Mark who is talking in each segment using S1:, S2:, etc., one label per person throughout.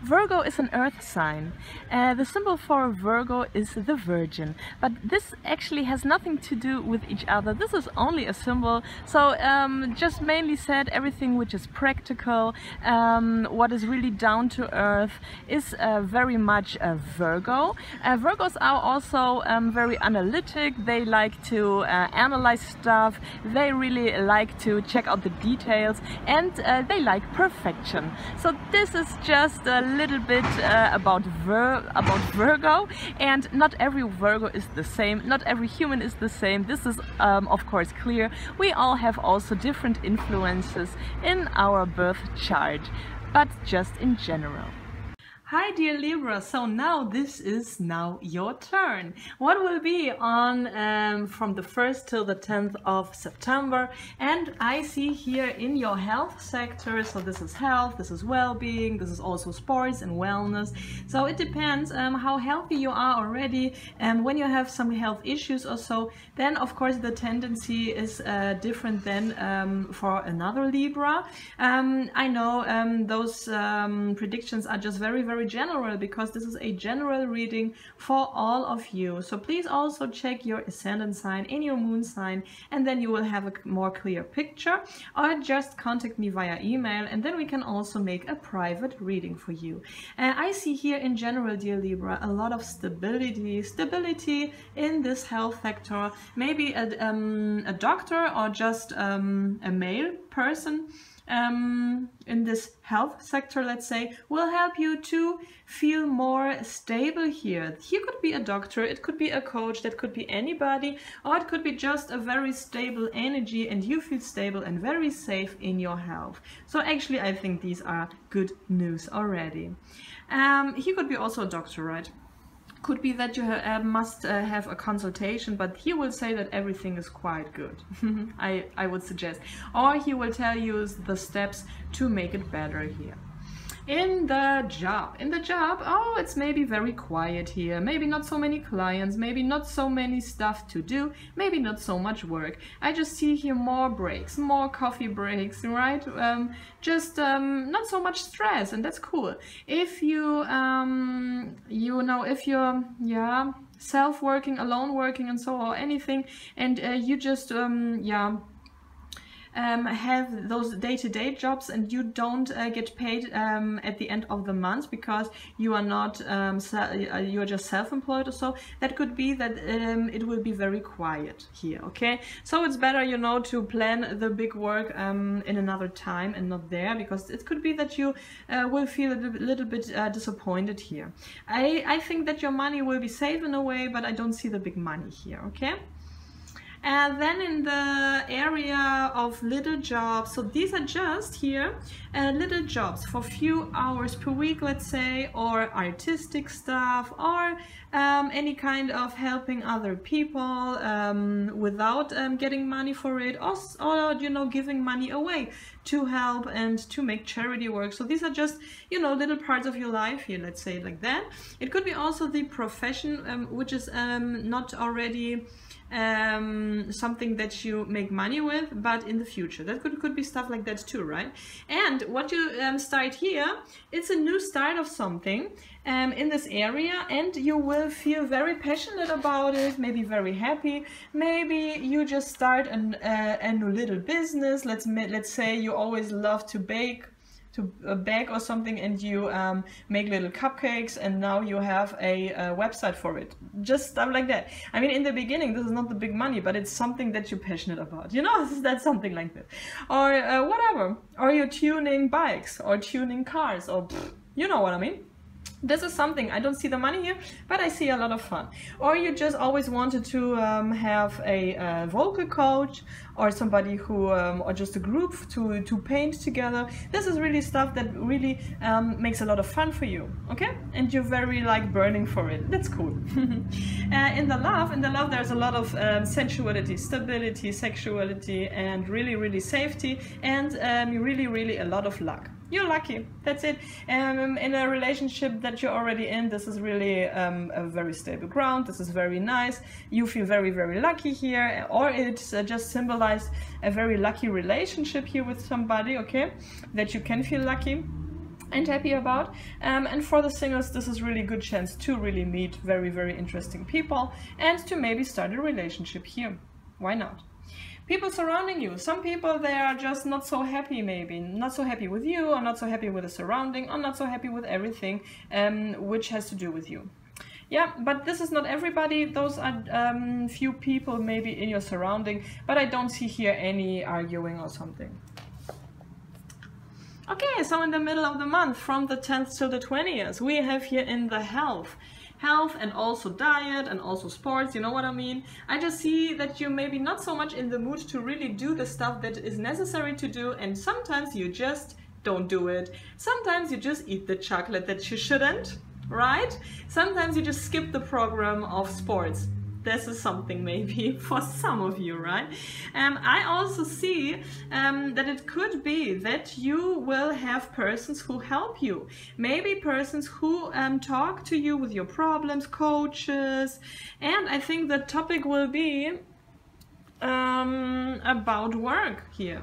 S1: Virgo is an earth sign. The symbol for Virgo is the Virgin, but this actually has nothing to do with each other. This is only a symbol, so just mainly said everything which is practical, what is really down to earth is very much Virgo. Virgos are also very analytic. They like to analyze stuff, they really like to check out the details, and they like perfection. So this is just a little bit about Virgo, and not every Virgo is the same, not every human is the same. This is of course clear. We all have also different influences in our birth chart, but just in general. Hi dear Libra, so now this is now your turn. What will be on from the 1st till the 10th of September? And I see here in your health sector, so this is health, this is well-being, this is also sports and wellness. So it depends how healthy you are already, and when you have some health issues or so, then of course the tendency is different than for another Libra. I know those predictions are just very general, because this is a general reading for all of you. So please also check your ascendant sign and your moon sign, and then you will have a more clear picture, or just contact me via email and then we can also make a private reading for you. I see here in general, dear Libra, a lot of stability in this health sector. Maybe a doctor or just a male person in this health sector, let's say, will help you to feel more stable here. You could be a doctor, it could be a coach, that could be anybody, or it could be just a very stable energy and you feel stable and very safe in your health. So actually I think these are good news already. He could be also a doctor, right? Could be that you must have a consultation, but he will say that everything is quite good. I would suggest. Or he will tell you the steps to make it better here. In the job, oh, it's maybe very quiet here, maybe not so many clients, maybe not so many stuff to do, maybe not so much work. I just see here more breaks, more coffee breaks, right? Just not so much stress, and that's cool. If you, you know, if you're, yeah, self-working, alone working and so on, or anything, and you just, yeah, have those day-to-day jobs and you don't get paid at the end of the month because you are not you are just self-employed or so, that could be that it will be very quiet here. Okay, so it's better, you know, to plan the big work in another time and not there, because it could be that you will feel a little bit disappointed here. I think that your money will be safe in a way, but I don't see the big money here. Okay. And then in the area of little jobs, so these are just here little jobs for few hours per week, let's say, or artistic stuff, or any kind of helping other people without getting money for it, or you know, giving money away to help and to make charity work. So these are just, you know, little parts of your life here, let's say it like that. It could be also the profession which is not already something that you make money with, but in the future that could be stuff like that too, right? And what you start here, it's a new start of something in this area, and you will feel very passionate about it, maybe very happy. Maybe you just start a new little business. Let's say you always love to bake, a bag or something, and you make little cupcakes, and now you have a website for it. Just stuff like that. I mean, in the beginning this is not the big money, but it's something that you're passionate about, you know. That's something like that. Or whatever, or you're tuning bikes or tuning cars, or you know what I mean. This is something, I don't see the money here, but I see a lot of fun. Or you just always wanted to have a vocal coach, or somebody who, or just a group to paint together. This is really stuff that really makes a lot of fun for you, okay? And you're very like burning for it. That's cool. In the love, there's a lot of sensuality, stability, sexuality, and really safety, and really a lot of luck. You're lucky, that's it. In a relationship that you're already in, this is really a very stable ground. This is very nice. You feel very lucky here, or it's just symbolized a very lucky relationship here with somebody, okay, that you can feel lucky. and happy about. And for the singles, this is really good chance to really meet very, very interesting people and to maybe start a relationship here. Why not? People surrounding you. Some people, they are just not so happy, maybe. Not so happy with you, or not so happy with the surrounding, or not so happy with everything which has to do with you. Yeah, but this is not everybody. Those are few people maybe in your surrounding, but I don't see here any arguing or something. Okay, so in the middle of the month, from the 10th till the 20th, we have here in the health and also diet and also sports, you know what I mean? I just see that you're maybe not so much in the mood to really do the stuff that is necessary to do, and sometimes you just don't do it. Sometimes you just eat the chocolate that you shouldn't, right? Sometimes you just skip the program of sports. This is something maybe for some of you, right? I also see that it could be that you will have persons who help you. Maybe persons who talk to you with your problems, coaches. And I think the topic will be about work here.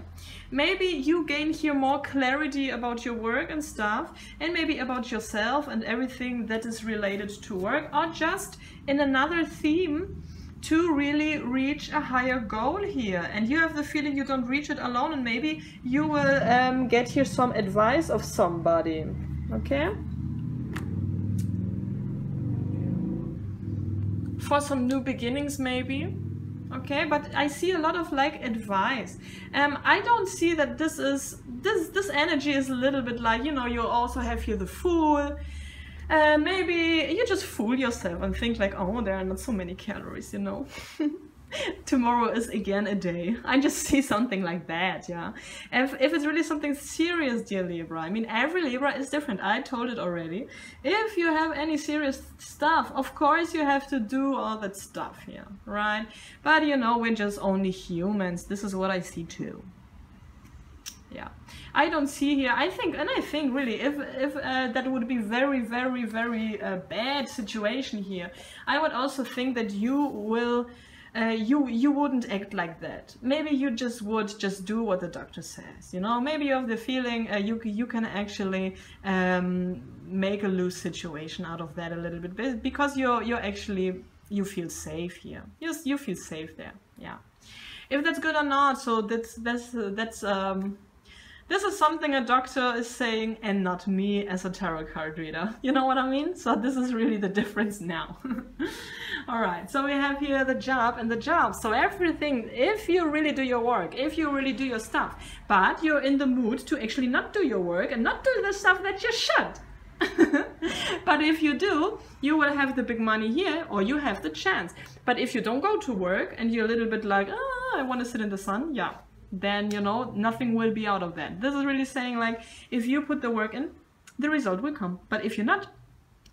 S1: Maybe you gain here more clarity about your work and stuff, and maybe about yourself and everything that is related to work, or just in another theme to really reach a higher goal here. And you have the feeling you don't reach it alone, and maybe you will get here some advice of somebody. Okay? For some new beginnings maybe. Okay, but I see a lot of like advice. I don't see that this energy is a little bit like, you know, you also have here the Fool. Maybe you just fool yourself and think like, oh, there are not so many calories, you know. Tomorrow is again a day. I just see something like that, yeah. If it's really something serious, dear Libra, I mean, every Libra is different. I told it already. If you have any serious stuff, of course you have to do all that stuff here, right? But you know, we're just only humans. This is what I see too. Yeah, I don't see here. I think really, if that would be very, very, very bad situation here, I would also think that you will. You wouldn't act like that. Maybe you just would just do what the doctor says, you know. Maybe you have the feeling you can actually make a loose situation out of that a little bit, because you're actually, you feel safe here. You feel safe there. Yeah. If that's good or not, so this is something a doctor is saying and not me as a tarot card reader. You know what I mean? So this is really the difference now. All right, so we have here the job and the job. So everything, if you really do your work, if you really do your stuff, but you're in the mood to actually not do your work and not do the stuff that you should. But if you do, you will have the big money here, or you have the chance. But if you don't go to work and you're a little bit like, oh, I want to sit in the sun, yeah, then, you know, nothing will be out of that. This is really saying like, if you put the work in, the result will come. But if you're not,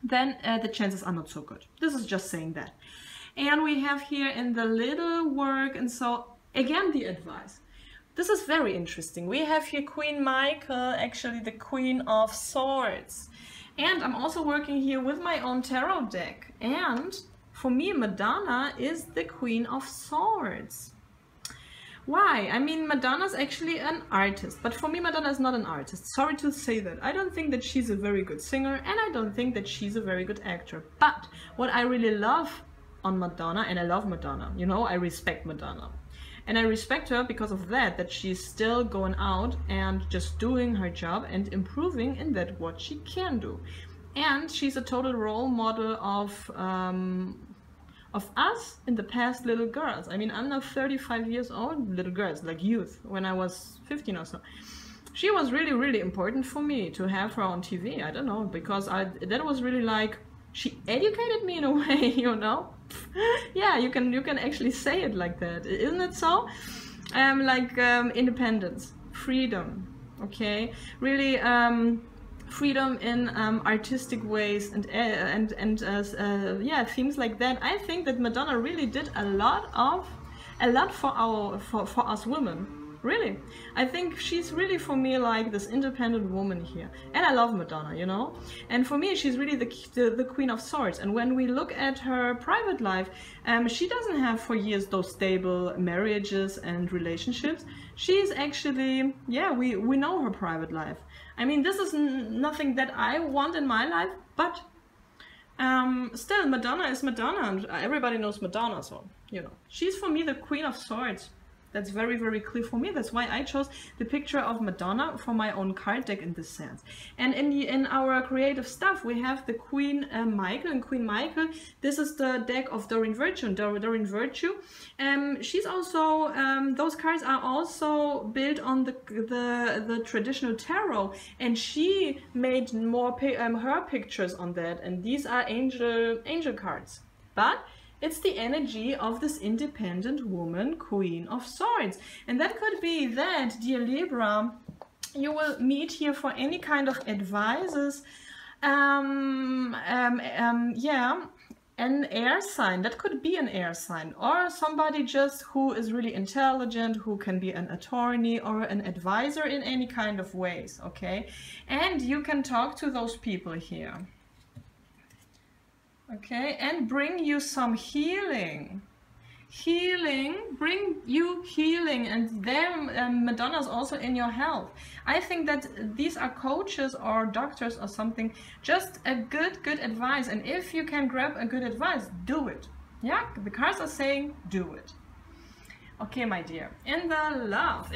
S1: then the chances are not so good. This is just saying that. And we have here in the little work, and so again the advice. This is very interesting. We have here Queen Michael, actually the Queen of Swords. And I'm also working here with my own tarot deck. And for me, Madonna is the Queen of Swords. Why? I mean, Madonna's actually an artist, but for me Madonna is not an artist. Sorry to say that. I don't think that she's a very good singer, and I don't think that she's a very good actor. But what I really love on Madonna, and I love Madonna, you know, I respect Madonna. And I respect her because of that she's still going out and just doing her job and improving in that what she can do. And she's a total role model of us in the past little girls. I mean, I'm now 35 years old, little girls, like youth, when I was 15 or so. She was really, really important for me to have her on TV. I don't know, because that was really like, she educated me in a way, you know? Yeah, you can actually say it like that, isn't it so? Independence, freedom, okay? Really, freedom in artistic ways and yeah, themes like that. I think that Madonna really did a lot for us women. Really. I think she's really for me like this independent woman here. And I love Madonna, you know. And for me, she's really the Queen of Swords. And when we look at her private life, she doesn't have for years those stable marriages and relationships. She's actually, yeah, we know her private life. I mean, this is nothing that I want in my life, but still, Madonna is Madonna, and everybody knows Madonna, so, you know. She's for me the Queen of Swords. That's very, very clear for me. That's why I chose the picture of Madonna for my own card deck in this sense. And in our creative stuff, we have the Queen Michael and Queen Michael. This is the deck of Doreen Virtue. And Doreen Virtue, she's also, those cards are also built on the traditional tarot. And she made more her pictures on that. And these are angel cards. But it's the energy of this independent woman, Queen of Swords. And that could be that, dear Libra, you will meet here for any kind of advices. Yeah, an air sign. That could be an air sign. Or somebody just who is really intelligent, who can be an attorney or an advisor in any kind of ways, okay? And you can talk to those people here. Okay, and bring you some healing. Bring you healing, and there Madonna's also in your health. I think that these are coaches or doctors or something, just a good advice. And if you can grab a good advice, do it. Yeah, the cards are saying do it. Okay, my dear, in the love,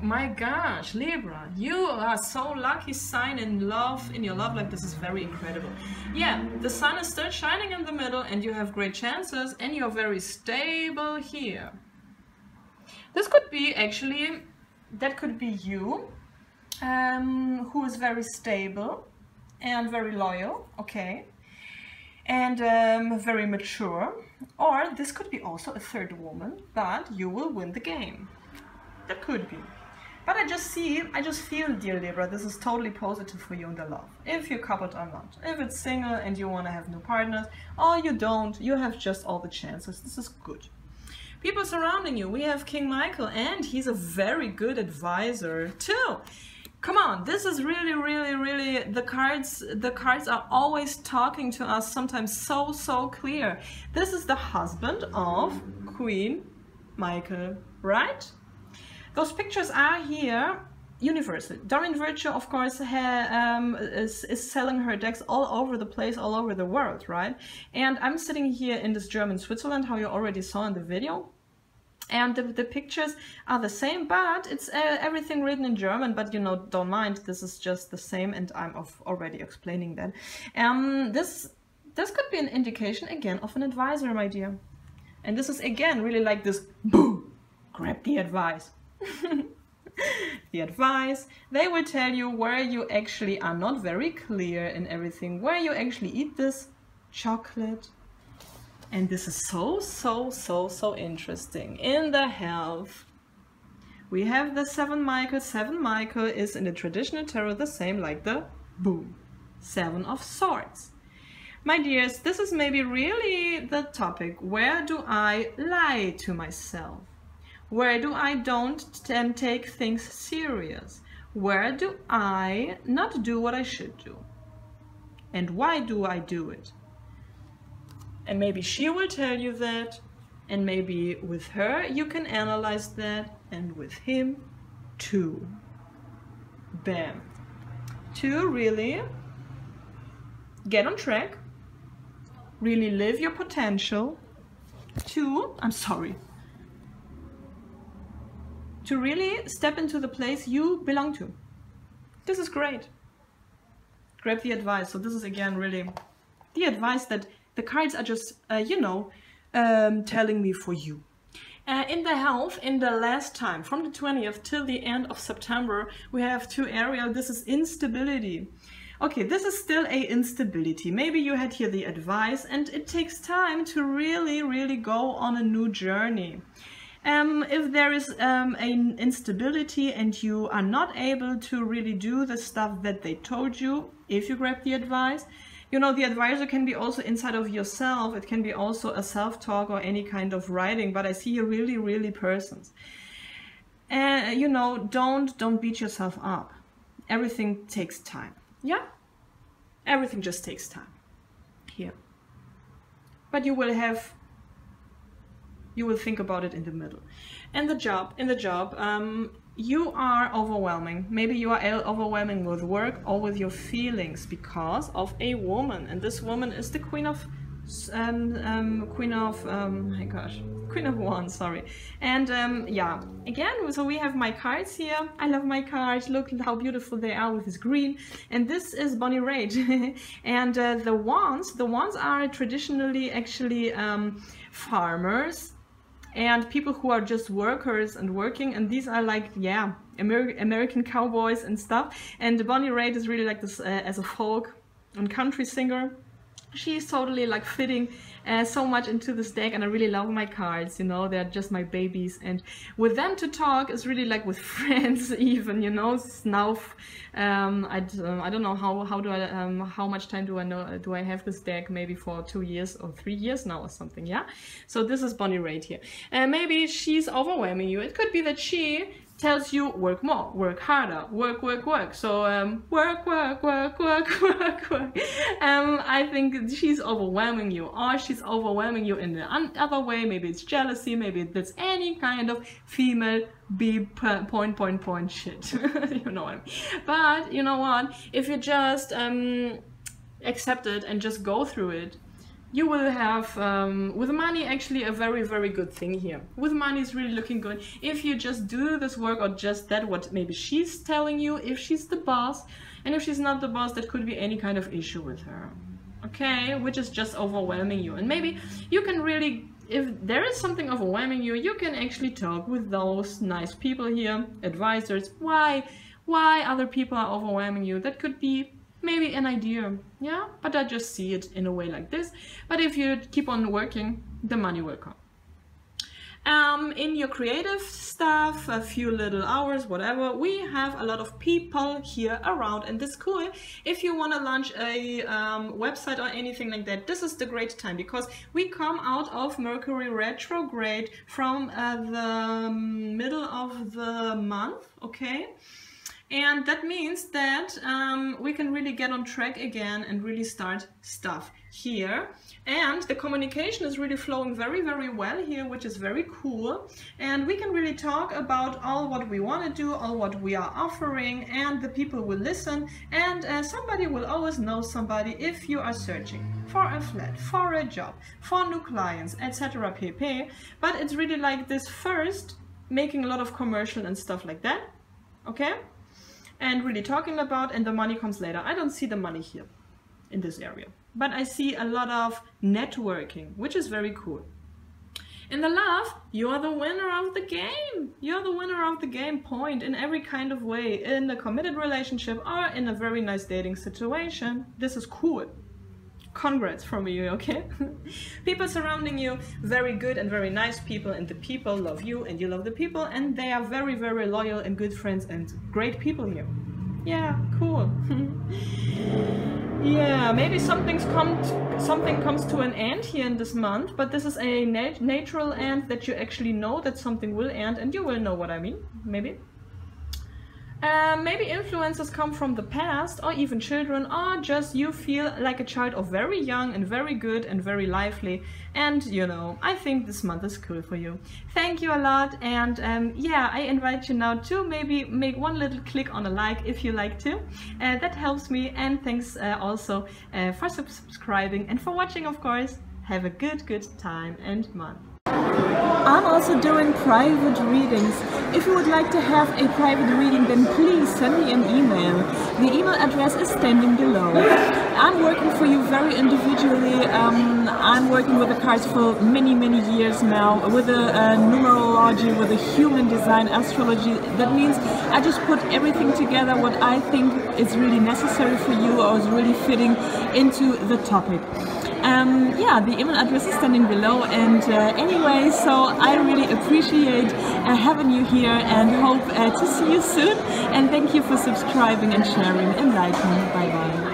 S1: my gosh, Libra, you are so lucky sign in love, in your love life. This is very incredible. Yeah, the sun is still shining in the middle and you have great chances and you're very stable here. This could be actually, that could be you, who is very stable and very loyal, okay, and very mature. Or this could be also a third woman, but you will win the game. That could be. But I just feel, dear Libra, this is totally positive for you in the love. If you're coupled or not. If it's single and you want to have new partners, or you don't, you have just all the chances. This is good. People surrounding you. We have King Michael, and he's a very good advisor too. Come on, this is really, the cards are always talking to us, sometimes so clear. This is the husband of Queen Michael, right? Those pictures are here universal. Doreen Virtue, of course, is selling her decks all over the place, all over the world, right? And I'm sitting here in this German Switzerland, how you already saw in the video. And the pictures are the same, but it's everything written in German, but you know, don't mind, this is just the same, and I'm already explaining that. This could be an indication, again, of an advisor, my dear. And this is, again, really like this, boom, grab the advice. The advice, they will tell you where you actually are not very clear in everything, where you actually eat this chocolate. And this is so interesting. In the health, we have the 7 Michael. 7 Michael is in the traditional tarot the same like the boom, 7 of Swords. My dears, this is maybe really the topic. Where do I lie to myself? Where do I don't take things serious? Where do I not do what I should do? And why do I do it? And maybe she will tell you that, and maybe with her you can analyze that, and with him too. Bam. To really get on track, really live your potential, to really step into the place you belong to. This is great. Grab the advice. So this is again really the advice that the cards are just, telling me for you. In the health, in the last time, from the 20th till the end of September, we have 2 areas. This is instability. Okay, this is still a instability. Maybe you had here the advice, and it takes time to really go on a new journey. If there is an instability and you are not able to really do the stuff that they told you, if you grab the advice, you know, the advisor can be also inside of yourself. It can be also a self-talk or any kind of writing, but I see here really persons. And you know, don't beat yourself up. Everything takes time. Yeah? Everything just takes time. Here. But you will think about it in the middle. In the job, you are overwhelming. Maybe you are overwhelming with work or with your feelings because of a woman. And this woman is the Queen of Wands, sorry. And yeah, again, so we have my cards here. I love my cards. Look how beautiful they are with this green. And this is Bonnie Raitt. And the wands are traditionally actually farmers and people who are just workers and working, and these are like, yeah, American cowboys and stuff. And Bonnie Raitt is really like this as a folk and country singer. She's totally like fitting so much into this deck, and I really love my cards, you know, they're just my babies, and with them to talk is really like with friends even, you know, snuff. I don't know how much time do I have this deck, maybe for 2 years or 3 years now or something, yeah? So this is Bonnie Raitt here. Maybe she's overwhelming you. It could be that she tells you work more, work harder, work. So work. I think she's overwhelming you, or she's overwhelming you in the other way. Maybe it's jealousy, maybe it's any kind of female point shit. You know what I mean? But you know what? If you just accept it and just go through it, you will have, with money, actually a very good thing here. With money is really looking good. If you just do this work, or just that what maybe she's telling you, if she's the boss, and if she's not the boss, that could be any kind of issue with her. Okay, which is just overwhelming you. And maybe you can really, if there is something overwhelming you, you can actually talk with those nice people here, advisors, why other people are overwhelming you. That could be maybe an idea, yeah, but I just see it in a way like this. But if you keep on working, the money will come. In your creative stuff, a few little hours, whatever, we have a lot of people here around, and this is cool. If you want to launch a website or anything like that, this is the great time, because we come out of Mercury retrograde from the middle of the month, okay? And that means that we can really get on track again and really start stuff here. And the communication is really flowing very well here, which is very cool. And we can really talk about all what we want to do, all what we are offering, and the people will listen. And somebody will always know somebody if you are searching for a flat, for a job, for new clients, etc. pp. But it's really like this first, making a lot of commercial and stuff like that, okay? And really talking about, and the money comes later. I don't see the money here in this area, but I see a lot of networking, which is very cool. In the love, you are the winner of the game. You're the winner of the game, point, in every kind of way, in a committed relationship or in a very nice dating situation. This is cool. Congrats from you, okay? People surrounding you, very good and very nice people, and the people love you and you love the people, and they are very loyal and good friends and great people here. Yeah, cool. Yeah, maybe something comes to an end here in this month, but this is a natural end that you actually know that something will end, and you will know what I mean, maybe. Maybe influences come from the past, or even children, or just you feel like a child of very young and very good and very lively, and you know, I think this month is cool for you. Thank you a lot, and yeah, I invite you now to maybe make one little click on a like if you like to. That helps me, and thanks also for subscribing and for watching, of course. Have a good time and month. I'm also doing private readings. If you would like to have a private reading, then please send me an email. The email address is standing below. I'm working for you very individually. I'm working with the cards for many years now, with a numerology, with a human design astrology. That means I just put everything together what I think is really necessary for you, or is really fitting into the topic. Yeah, the email address is standing below, and anyway, so I really appreciate having you here and hope to see you soon, and thank you for subscribing and sharing and liking. Bye bye.